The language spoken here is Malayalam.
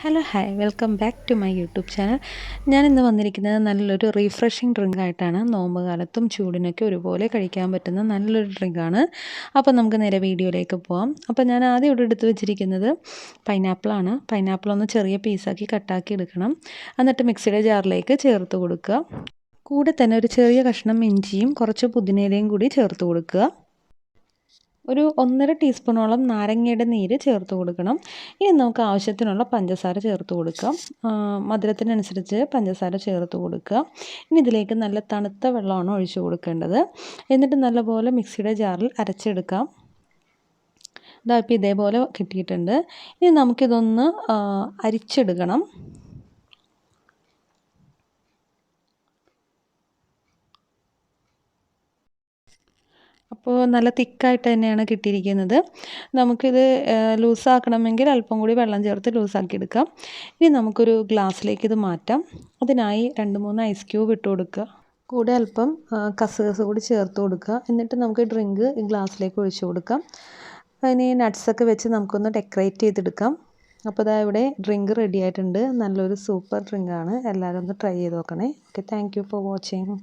Hello hi welcome back to my YouTube channel. ഞാനിന്ന് വന്നിരിക്കുന്നത് നല്ലൊരു റീഫ്രഷിങ് ഡ്രിങ്കായിട്ടാണ്. നോമ്പ് കാലത്തും ചൂടിനൊക്കെ ഒരുപോലെ കഴിക്കാൻ പറ്റുന്ന നല്ലൊരു ഡ്രിങ്കാണ്. അപ്പോൾ നമുക്ക് നേരെ വീഡിയോയിലേക്ക് പോകാം. അപ്പോൾ ഞാൻ ആദ്യം ഇവിടെ എടുത്ത് വെച്ചിരിക്കുന്നത് പൈനാപ്പിളാണ്. പൈനാപ്പിൾ ഒന്ന് ചെറിയ പീസാക്കി കട്ടാക്കി എടുക്കണം. എന്നിട്ട് മിക്സിയുടെ ജാറിലേക്ക് ചേർത്ത് കൊടുക്കുക. കൂടെ തന്നെ ഒരു ചെറിയ കഷ്ണം ഇഞ്ചിയും കുറച്ച് പുതിനയിലയും കൂടി ചേർത്ത് കൊടുക്കുക. ഒരു 1.5 ടീസ്പൂണോളം നാരങ്ങയുടെ നീര് ചേർത്ത് കൊടുക്കണം. ഇനി നമുക്ക് ആവശ്യത്തിനുള്ള പഞ്ചസാര ചേർത്ത് കൊടുക്കാം. മധുരത്തിനനുസരിച്ച് പഞ്ചസാര ചേർത്ത് കൊടുക്കുക. ഇനി ഇതിലേക്ക് നല്ല തണുത്ത വെള്ളമാണ് ഒഴിച്ച് കൊടുക്കേണ്ടത്. എന്നിട്ട് നല്ലപോലെ മിക്സിയുടെ ജാറിൽ അരച്ചെടുക്കാം. ഇപ്പോൾ ഇതേപോലെ കിട്ടിയിട്ടുണ്ട്. ഇനി നമുക്കിതൊന്ന് അരിച്ചെടുക്കണം. അപ്പോൾ നല്ല തിക്കായിട്ട് തന്നെയാണ് കിട്ടിയിരിക്കുന്നത്. നമുക്കിത് ലൂസാക്കണമെങ്കിൽ അല്പം കൂടി വെള്ളം ചേർത്ത് ലൂസാക്കി എടുക്കാം. ഇനി നമുക്കൊരു ഗ്ലാസ്സിലേക്ക് ഇത് മാറ്റാം. അതിനായി 2-3 ഐസ് ക്യൂബ് ഇട്ട് കൊടുക്കുക. കൂടെ അല്പം കസകസ് കൂടി ചേർത്ത് കൊടുക്കുക. എന്നിട്ട് നമുക്ക് ഡ്രിങ്ക് ഈ ഗ്ലാസ്സിലേക്ക് ഒഴിച്ചു കൊടുക്കാം. അതിന് നട്ട്സൊക്കെ വെച്ച് നമുക്കൊന്ന് ഡെക്കറേറ്റ് ചെയ്തെടുക്കാം. അപ്പോൾ ഇതാ ഇവിടെ ഡ്രിങ്ക് റെഡി ആയിട്ടുണ്ട്. നല്ലൊരു സൂപ്പർ ഡ്രിങ്കാണ്. എല്ലാവരും ഒന്ന് ട്രൈ ചെയ്ത് നോക്കണേ. Okay, thank you for watching.